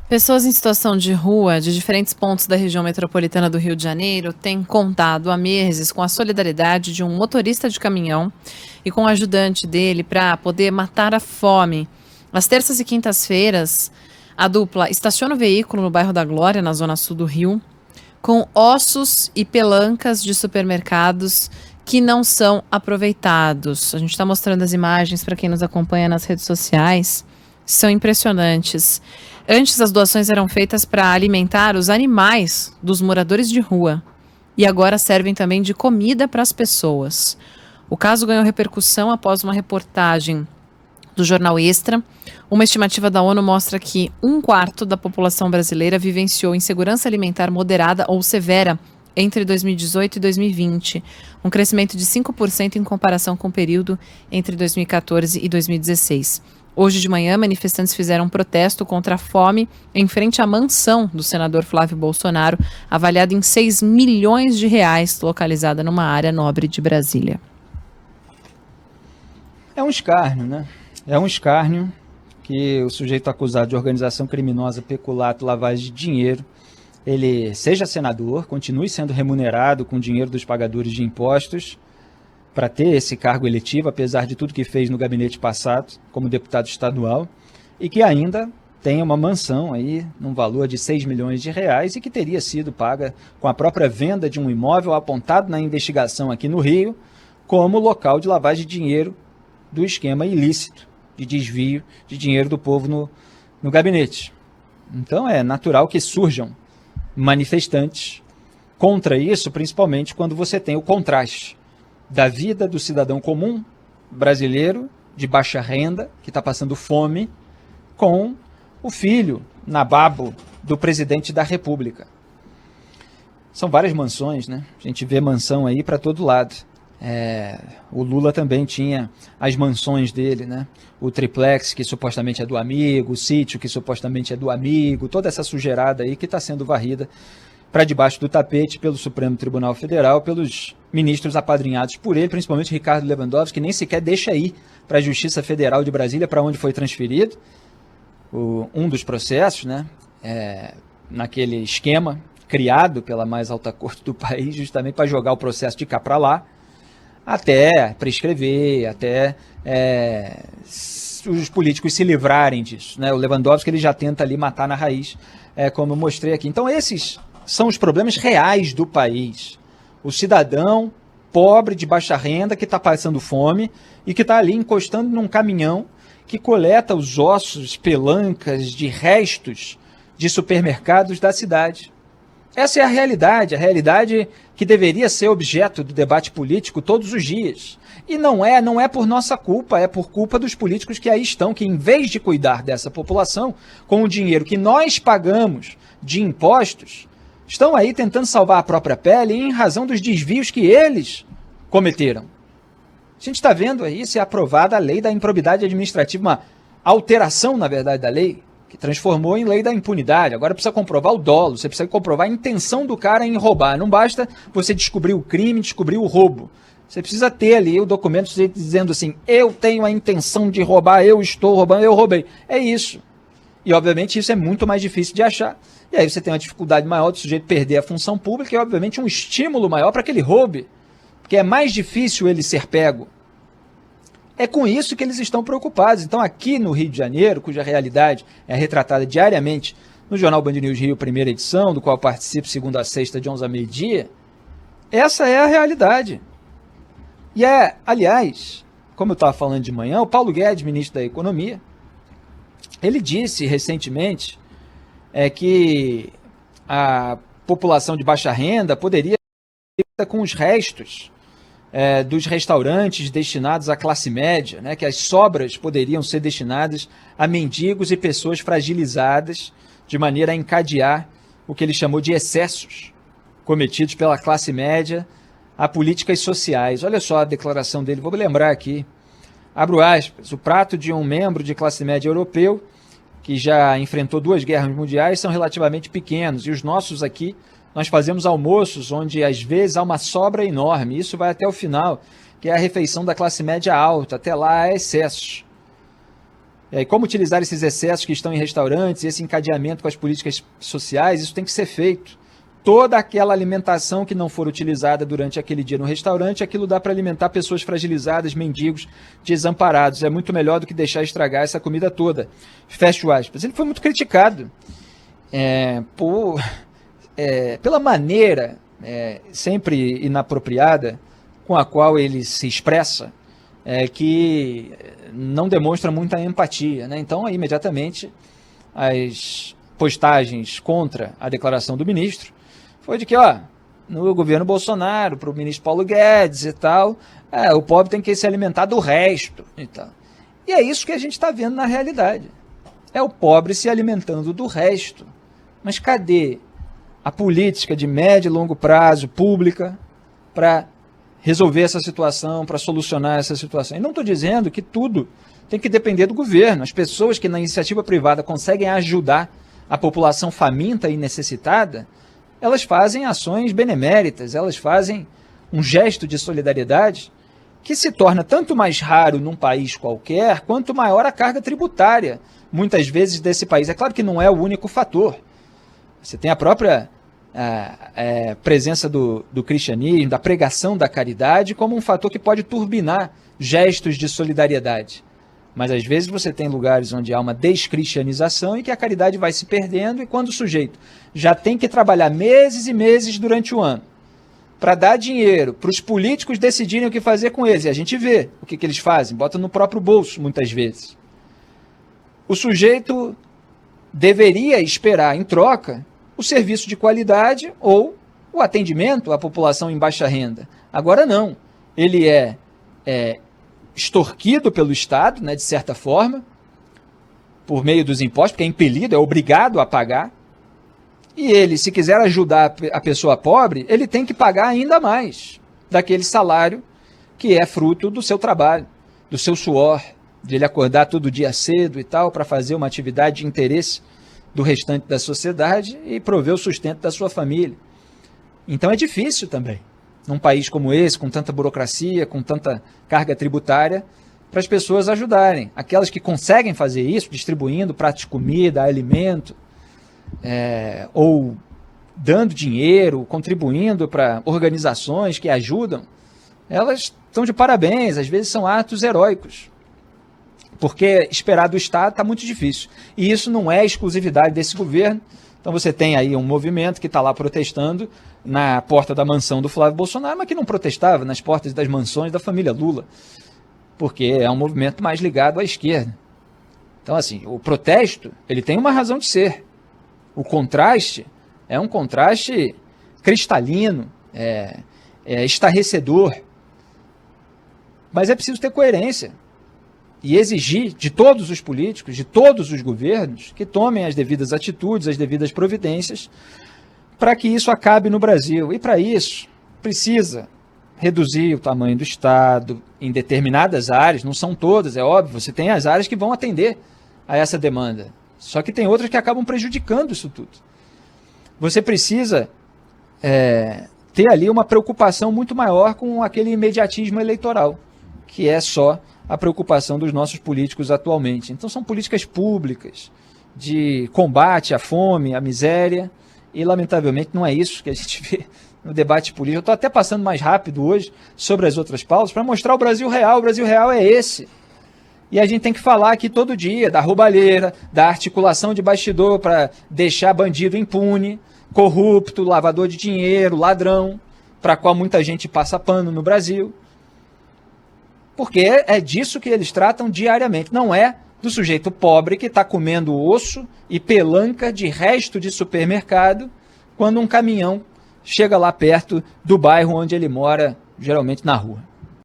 Pessoas em situação de rua de diferentes pontos da região metropolitana do Rio de Janeiro têm contado há meses com a solidariedade de um motorista de caminhão e com o ajudante dele para poder matar a fome. Às terças e quintas-feiras, a dupla estaciona o veículo no bairro da Glória, na zona sul do Rio, com ossos e pelancas de supermercados que não são aproveitados. A gente está mostrando as imagens para quem nos acompanha nas redes sociais. São impressionantes. Antes, as doações eram feitas para alimentar os animais dos moradores de rua. E agora servem também de comida para as pessoas. O caso ganhou repercussão após uma reportagem do jornal Extra. Uma estimativa da ONU mostra que 1/4 da população brasileira vivenciou insegurança alimentar moderada ou severa entre 2018 e 2020, um crescimento de 5% em comparação com o período entre 2014 e 2016. Hoje de manhã, manifestantes fizeram um protesto contra a fome em frente à mansão do senador Flávio Bolsonaro, avaliada em 6 milhões de reais, localizada numa área nobre de Brasília. É um escárnio, né? É um escárnio que o sujeito acusado de organização criminosa, peculato, lavagem de dinheiro, ele seja senador, continue sendo remunerado com dinheiro dos pagadores de impostos para ter esse cargo eletivo, apesar de tudo que fez no gabinete passado, como deputado estadual, e que ainda tem uma mansão aí num valor de 6 milhões de reais e que teria sido paga com a própria venda de um imóvel apontado na investigação aqui no Rio como local de lavagem de dinheiro do esquema ilícito de desvio de dinheiro do povo no gabinete. Então é natural que surjam manifestantes contra isso, principalmente quando você tem o contraste da vida do cidadão comum brasileiro de baixa renda, que está passando fome, com o filho nababo do presidente da República. São várias mansões, né? A gente vê mansão aí para todo lado. O Lula também tinha as mansões dele, né? O triplex, que supostamente é do amigo, o sítio, que supostamente é do amigo, toda essa sujeirada aí que está sendo varrida para debaixo do tapete pelo Supremo Tribunal Federal, pelos ministros apadrinhados por ele, principalmente Ricardo Lewandowski, que nem sequer deixa ir para a Justiça Federal de Brasília, para onde foi transferido um dos processos, né? Naquele esquema criado pela mais alta corte do país, justamente para jogar o processo de cá para lá, até prescrever, até os políticos se livrarem disso, né? O Lewandowski ele já tenta ali matar na raiz, como eu mostrei aqui. Então esses são os problemas reais do país. O cidadão pobre de baixa renda que está passando fome e que está ali encostando num caminhão que coleta os ossos, pelancas de restos de supermercados da cidade. Essa é a realidade que deveria ser objeto do debate político todos os dias. E não é por nossa culpa, é por culpa dos políticos que aí estão, que em vez de cuidar dessa população, com o dinheiro que nós pagamos de impostos, estão aí tentando salvar a própria pele em razão dos desvios que eles cometeram. A gente está vendo aí ser aprovada a lei da improbidade administrativa, uma alteração, na verdade, da lei, que transformou em lei da impunidade. Agora precisa comprovar o dolo, você precisa comprovar a intenção do cara em roubar. Não basta você descobrir o crime, descobrir o roubo. Você precisa ter ali o documento dizendo assim, eu tenho a intenção de roubar, eu estou roubando, eu roubei. É isso. E, obviamente, isso é muito mais difícil de achar. E aí você tem uma dificuldade maior do sujeito perder a função pública e, obviamente, um estímulo maior para que ele roube. Porque é mais difícil ele ser pego. É com isso que eles estão preocupados. Então, aqui no Rio de Janeiro, cuja realidade é retratada diariamente no jornal Band News Rio, primeira edição, do qual eu participo segunda a sexta, de 11 a meio-dia, essa é a realidade. E aliás, como eu estava falando de manhã, o Paulo Guedes, ministro da Economia, ele disse recentemente que a população de baixa renda poderia ser com os restos dos restaurantes destinados à classe média, né, que as sobras poderiam ser destinadas a mendigos e pessoas fragilizadas, de maneira a encadear o que ele chamou de excessos cometidos pela classe média a políticas sociais. Olha só a declaração dele, vou lembrar aqui, abro aspas, o prato de um membro de classe média europeu, que já enfrentou 2 guerras mundiais, são relativamente pequenos, e os nossos aqui, nós fazemos almoços onde às vezes há uma sobra enorme, isso vai até o final, que é a refeição da classe média alta, até lá há excessos. E como utilizar esses excessos que estão em restaurantes, esse encadeamento com as políticas sociais, isso tem que ser feito. Toda aquela alimentação que não for utilizada durante aquele dia no restaurante, aquilo dá para alimentar pessoas fragilizadas, mendigos, desamparados. É muito melhor do que deixar estragar essa comida toda. Fecho aspas. Ele foi muito criticado pela maneira sempre inapropriada com a qual ele se expressa, que não demonstra muita empatia, né? Então, imediatamente, as postagens contra a declaração do ministro foi de que, no governo Bolsonaro, para o ministro Paulo Guedes e tal, o pobre tem que se alimentar do resto e tal. E é isso que a gente está vendo na realidade. É o pobre se alimentando do resto. Mas cadê a política de médio e longo prazo pública para resolver essa situação, para solucionar essa situação? E não estou dizendo que tudo tem que depender do governo. As pessoas que na iniciativa privada conseguem ajudar a população faminta e necessitada, elas fazem ações beneméritas, elas fazem um gesto de solidariedade que se torna tanto mais raro num país qualquer, quanto maior a carga tributária, muitas vezes, desse país. É claro que não é o único fator. Você tem a própria presença do cristianismo, da pregação da caridade, como um fator que pode turbinar gestos de solidariedade. Mas às vezes você tem lugares onde há uma descristianização e que a caridade vai se perdendo, e quando o sujeito já tem que trabalhar meses e meses durante o ano para dar dinheiro para os políticos decidirem o que fazer com eles, e a gente vê o que eles fazem, botam no próprio bolso muitas vezes. O sujeito deveria esperar em troca o serviço de qualidade ou o atendimento à população em baixa renda. Agora não, ele é extorquido pelo Estado, né, de certa forma, por meio dos impostos, porque é impelido, é obrigado a pagar. E ele, se quiser ajudar a pessoa pobre, ele tem que pagar ainda mais daquele salário que é fruto do seu trabalho, do seu suor, de ele acordar todo dia cedo e tal, para fazer uma atividade de interesse do restante da sociedade e prover o sustento da sua família. Então é difícil também, num país como esse, com tanta burocracia, com tanta carga tributária, para as pessoas ajudarem. Aquelas que conseguem fazer isso, distribuindo pratos de comida, alimento, ou dando dinheiro, contribuindo para organizações que ajudam, elas estão de parabéns, às vezes são atos heróicos. Porque esperar do Estado está muito difícil. E isso não é exclusividade desse governo. Então você tem aí um movimento que está lá protestando na porta da mansão do Flávio Bolsonaro, mas que não protestava nas portas das mansões da família Lula, porque é um movimento mais ligado à esquerda. Então, assim, o protesto, ele tem uma razão de ser. O contraste é um contraste cristalino, estarrecedor. Mas é preciso ter coerência e exigir de todos os políticos, de todos os governos, que tomem as devidas atitudes, as devidas providências, para que isso acabe no Brasil. E para isso, precisa reduzir o tamanho do Estado em determinadas áreas, não são todas, é óbvio, você tem as áreas que vão atender a essa demanda, só que tem outras que acabam prejudicando isso tudo. Você precisa ter ali uma preocupação muito maior com aquele imediatismo eleitoral, que é só a preocupação dos nossos políticos atualmente. Então são políticas públicas de combate à fome, à miséria, e lamentavelmente não é isso que a gente vê no debate político. Eu estou até passando mais rápido hoje sobre as outras pautas para mostrar o Brasil real. O Brasil real é esse. E a gente tem que falar aqui todo dia da roubalheira, da articulação de bastidor para deixar bandido impune, corrupto, lavador de dinheiro, ladrão, para qual muita gente passa pano no Brasil. Porque é disso que eles tratam diariamente. Não é do sujeito pobre que está comendo osso e pelanca de resto de supermercado quando um caminhão chega lá perto do bairro onde ele mora, geralmente na rua.